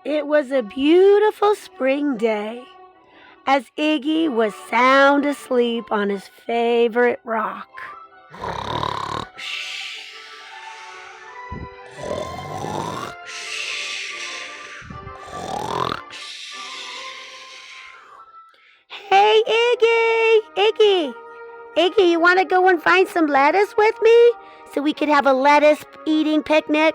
It was a beautiful spring day, as Iggy was sound asleep on his favorite rock. Hey, Iggy! Iggy, you want to go and find some lettuce with me so we could have a lettuce-eating picnic?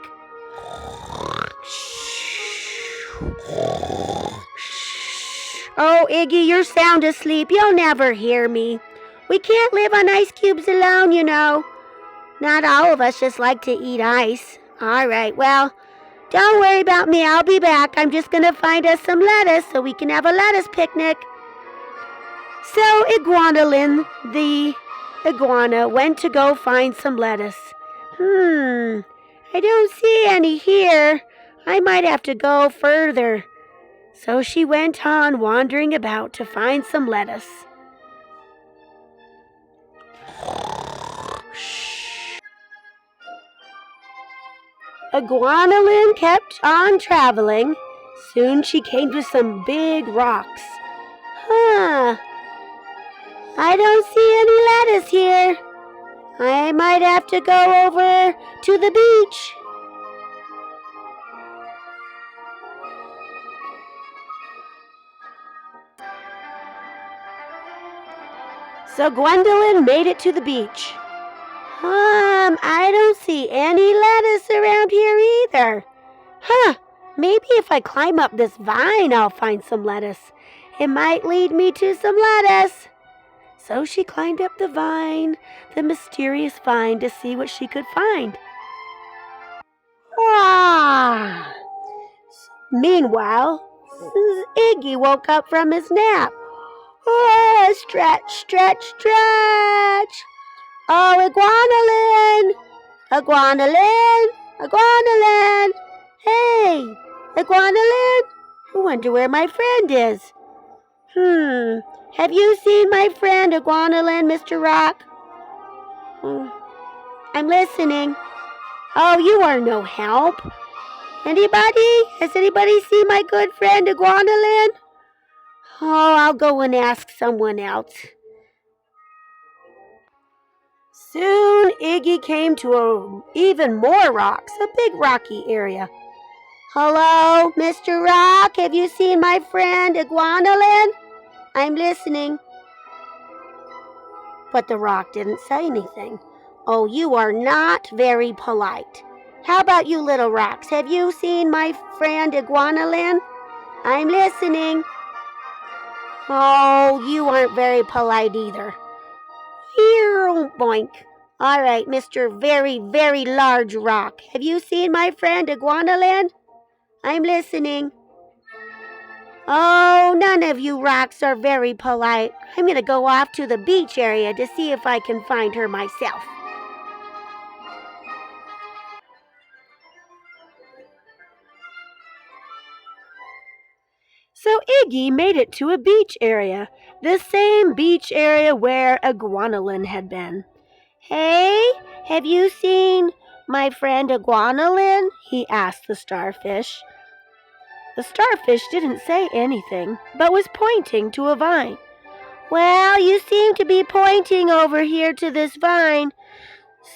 Oh, Iggy, you're sound asleep. You'll never hear me. We can't live on ice cubes alone, you know. Not all of us just like to eat ice. All right, well, don't worry about me. I'll be back. I'm just going to find us some lettuce so we can have a lettuce picnic. So Iguanalin, the iguana, went to go find some lettuce. I don't see any here. I might have to go further. So she went on wandering about to find some lettuce. Iguanalin kept on traveling. Soon she came to some big rocks. I don't see any lettuce here. I might have to go over to the beach. So Gwendolyn made it to the beach. I don't see any lettuce around here either. Maybe if I climb up this vine, I'll find some lettuce. It might lead me to some lettuce. So she climbed up the vine, the mysterious vine, to see what she could find. Meanwhile, Iggy woke up from his nap. Stretch. Oh, Iguanalin! Hey, Iguanalin! I wonder where my friend is. Have you seen my friend Iguanalin, Mr. Rock? I'm listening. Oh, you are no help. Anybody? Has anybody seen my good friend Iguanalin? Oh, I'll go and ask someone else. Soon Iggy came to even more rocks, a big rocky area. Hello, Mr. Rock, have you seen my friend Iguanalin? I'm listening. But the rock didn't say anything. Oh, you are not very polite. How about you little rocks? Have you seen my friend Iguanalin? I'm listening. Oh, you aren't very polite either. Here, boink. All right, Mr. Very, very large rock. Have you seen my friend Iguanalin? I'm listening. Oh, none of you rocks are very polite. I'm going to go off to the beach area to see if I can find her myself. So Iggy made it to a beach area, the same beach area where Iguanalin had been. Hey, have you seen my friend Iguanalin? He asked the starfish. The starfish didn't say anything, but was pointing to a vine. Well, you seem to be pointing over here to this vine.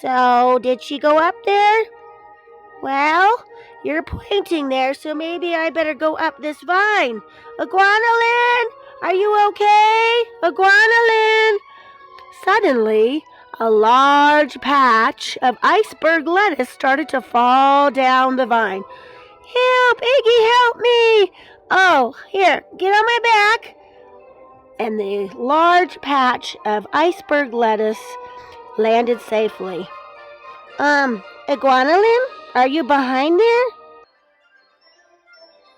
So, did she go up there? Well, you're pointing there, so maybe I better go up this vine. Iguanalin, are you okay? Iguanalin! Suddenly, a large patch of iceberg lettuce started to fall down the vine. Help, Iggy, help me! Oh, here, get on my back. And the large patch of iceberg lettuce landed safely. Iguanalin, are you behind there?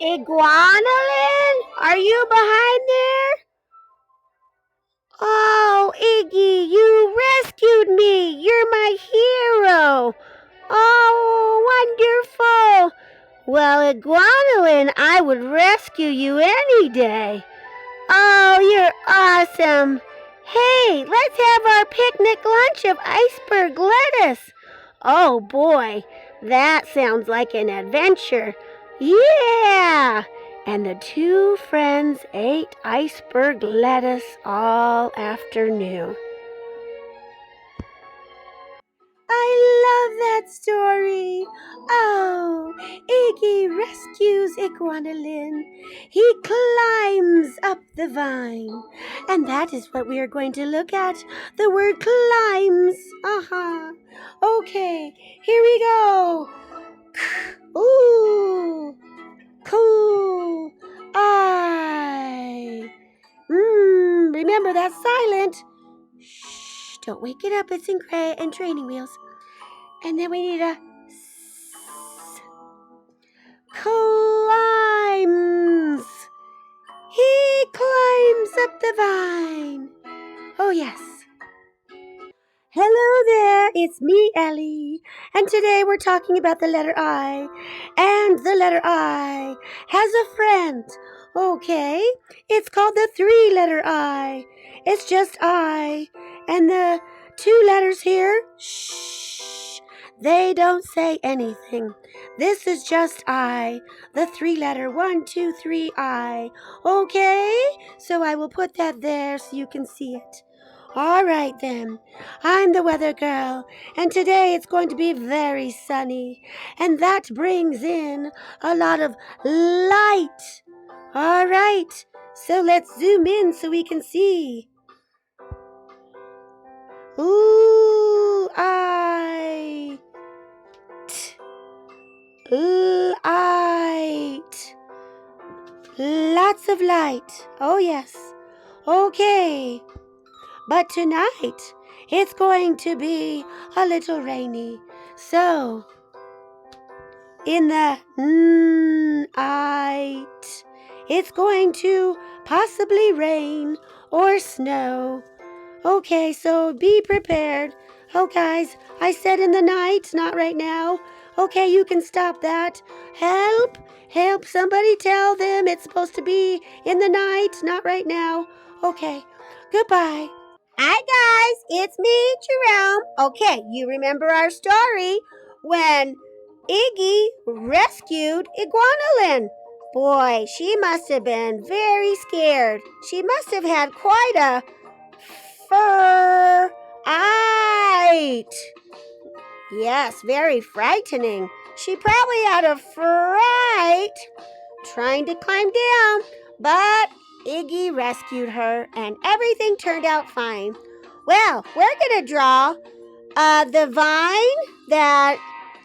Iguanalin, are you behind there? Oh, Iggy, you rescued me. You're my hero. Oh, wonderful. Well, Iguanalin, I would rescue you any day. Oh, you're awesome. Hey, let's have our picnic lunch of iceberg lettuce. Oh, boy, that sounds like an adventure. Yeah! And the two friends ate iceberg lettuce all afternoon. I love that story. Oh, Iggy rescues Iguanodon. He climbs up the vine. And that is what we are going to look at. The word climbs. Okay, here we go. Ooh. Cool. Remember, that's silent. Shh, don't wake it up. It's in training wheels. And then we need a climbs. He climbs up the vine. Oh, yes. Hello there, it's me, Ellie, and today we're talking about the letter I, and the letter I has a friend, okay? It's called the three-letter I. It's just I, and the two letters here, shh, they don't say anything. This is just I, the three-letter 1, 2, 3, I, okay? So I will put that there so you can see it. All right, then. I'm the weather girl, and today it's going to be very sunny, and that brings in a lot of light. All right, so let's zoom in so we can see. Ooh, light. Light. Lots of light. Oh, yes. Okay. But tonight, it's going to be a little rainy. So, in the night, it's going to possibly rain or snow. Okay, so be prepared. Oh, guys, I said in the night, not right now. Okay, you can stop that. Help, somebody tell them it's supposed to be in the night, not right now. Okay, goodbye. Hi guys, it's me, Jerome. Okay, you remember our story when Iggy rescued Iguanodon. Boy, she must have been very scared. She must have had quite a fright. Yes, very frightening. She probably had a fright trying to climb down, but Iggy rescued her, and everything turned out fine. Well, we're going to draw the vine that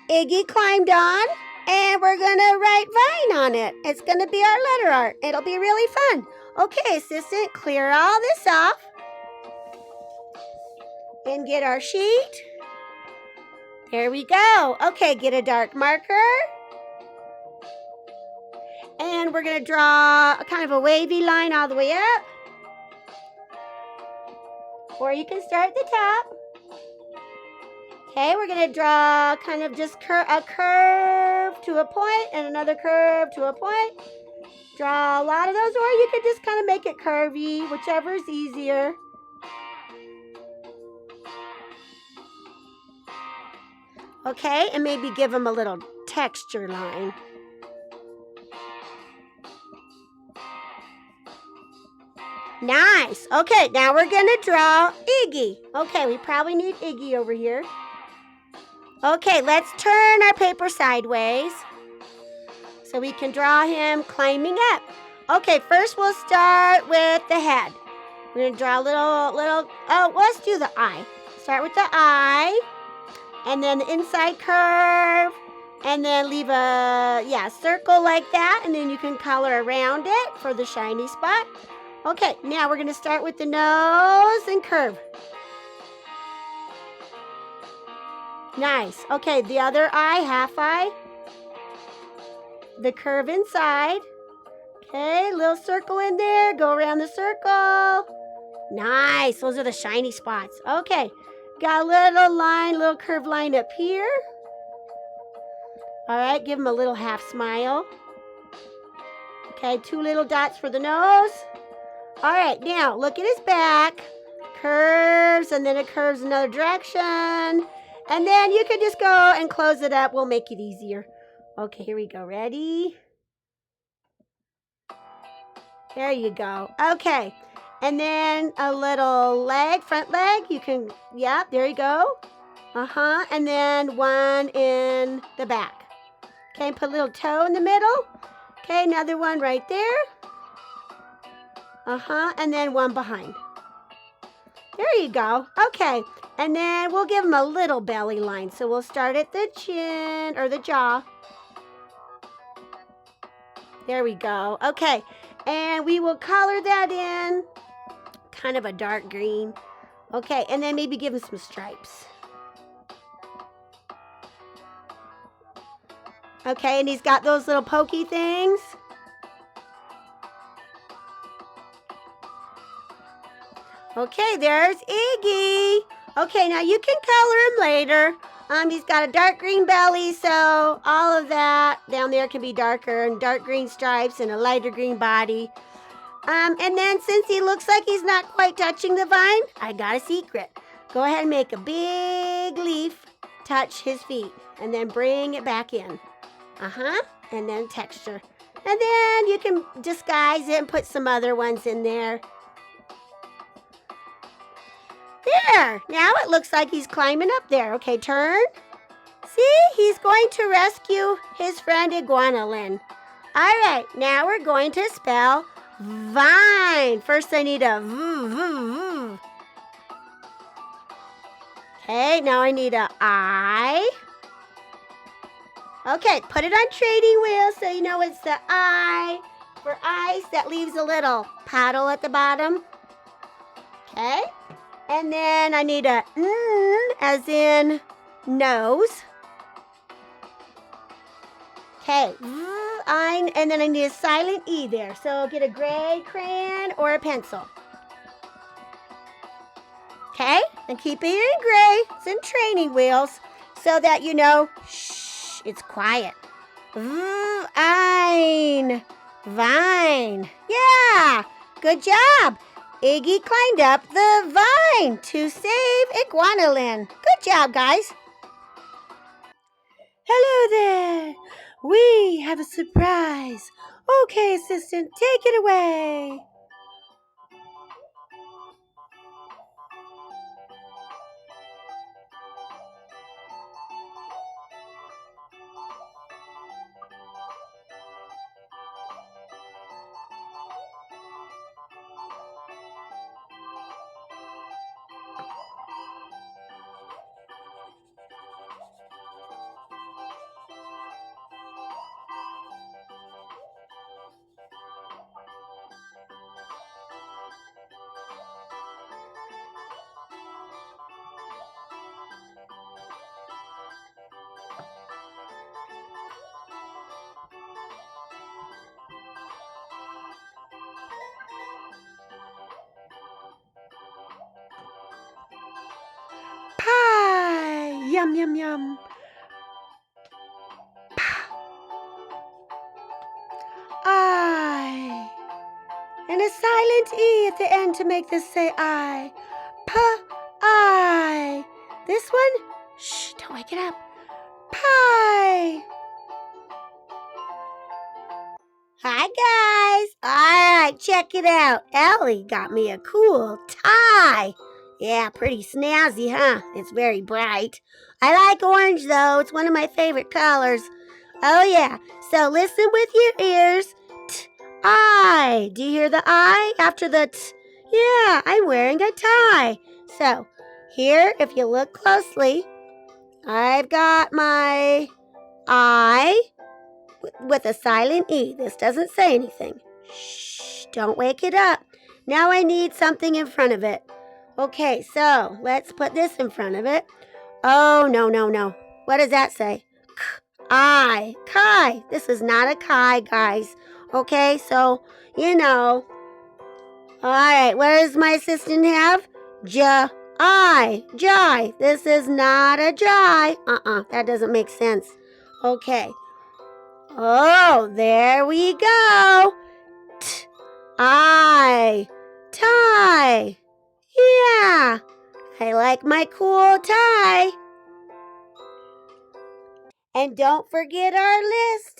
Iggy climbed on, and we're going to write vine on it. It's going to be our letter art. It'll be really fun. Okay, assistant, clear all this off and get our sheet. There we go. Okay, get a dark marker. And we're going to draw a kind of a wavy line all the way up. Or you can start at the top. Okay, we're going to draw kind of just a curve to a point and another curve to a point. Draw a lot of those, or you could just kind of make it curvy, whichever is easier. Okay, and maybe give them a little texture line. Nice. Okay, now we're going to draw Iggy. Okay, we probably need Iggy over here. Okay, let's turn our paper sideways so we can draw him climbing up. Okay, first we'll start with the head. We're going to draw a little, let's do the eye. Start with the eye, and then the inside curve, and then leave a, circle like that, and then you can color around it for the shiny spot. Okay, now we're going to start with the nose and curve. Nice. Okay, the other eye, half eye. The curve inside. Okay, little circle in there. Go around the circle. Nice. Those are the shiny spots. Okay, got a little line, little curved line up here. All right, give him a little half smile. Okay, 2 little dots for the nose. All right, now look at his back. Curves, and then it curves another direction. And then you can just go and close it up. We'll make it easier. Okay, here we go. Ready? There you go. Okay. And then a little leg, front leg. You can, yep, there you go. And then one in the back. Okay, put a little toe in the middle. Okay, another one right there. And then one behind. There you go. Okay, and then we'll give him a little belly line. So we'll start at the chin or the jaw. There we go. Okay, and we will color that in kind of a dark green. Okay, and then maybe give him some stripes. Okay, and he's got those little pokey things. Okay, there's Iggy. Okay, now you can color him later. He's got a dark green belly, so all of that down there can be darker, and dark green stripes and a lighter green body. And then since he looks like he's not quite touching the vine, I got a secret. Go ahead and make a big leaf touch his feet, and then bring it back in. And then texture. And then you can disguise it and put some other ones in there. There, now it looks like he's climbing up there. Okay, turn. See, he's going to rescue his friend Iguanolin. All right, now we're going to spell vine. First, I need a v. Okay, now I need a I. Okay, put it on trading wheel so you know it's the I. For ice, that leaves a little paddle at the bottom. Okay. And then I need a N as in nose. Okay, and then I need a silent E there. So get a gray crayon or a pencil. Okay, and keep it in gray. It's in training wheels so that you know, shh, it's quiet. Vine. Yeah, good job. Iggy climbed up the vine to save Iguanolin. Good job, guys. Hello there. We have a surprise. Okay, assistant, take it away. Pie! Yum, yum, yum. I. And a silent E at the end to make this say I. I. This one? Shh, don't wake it up. Pie. Hi, guys. All right, check it out. Ellie got me a cool tie. Yeah, pretty snazzy, huh? It's very bright. I like orange, though. It's one of my favorite colors. Oh, yeah. So listen with your ears. I. Do you hear the I after the t? Yeah, I'm wearing a tie. So here, if you look closely, I've got my I with a silent E. This doesn't say anything. Shh, don't wake it up. Now I need something in front of it. Okay, so let's put this in front of it. Oh, no. What does that say? I. Kai. This is not a kai, guys. Okay, so, you know. All right, what does my assistant have? Jai. This is not a jai. That doesn't make sense. Okay. Oh, there we go. I. Tie. Yeah, I like my cool tie. And don't forget our list.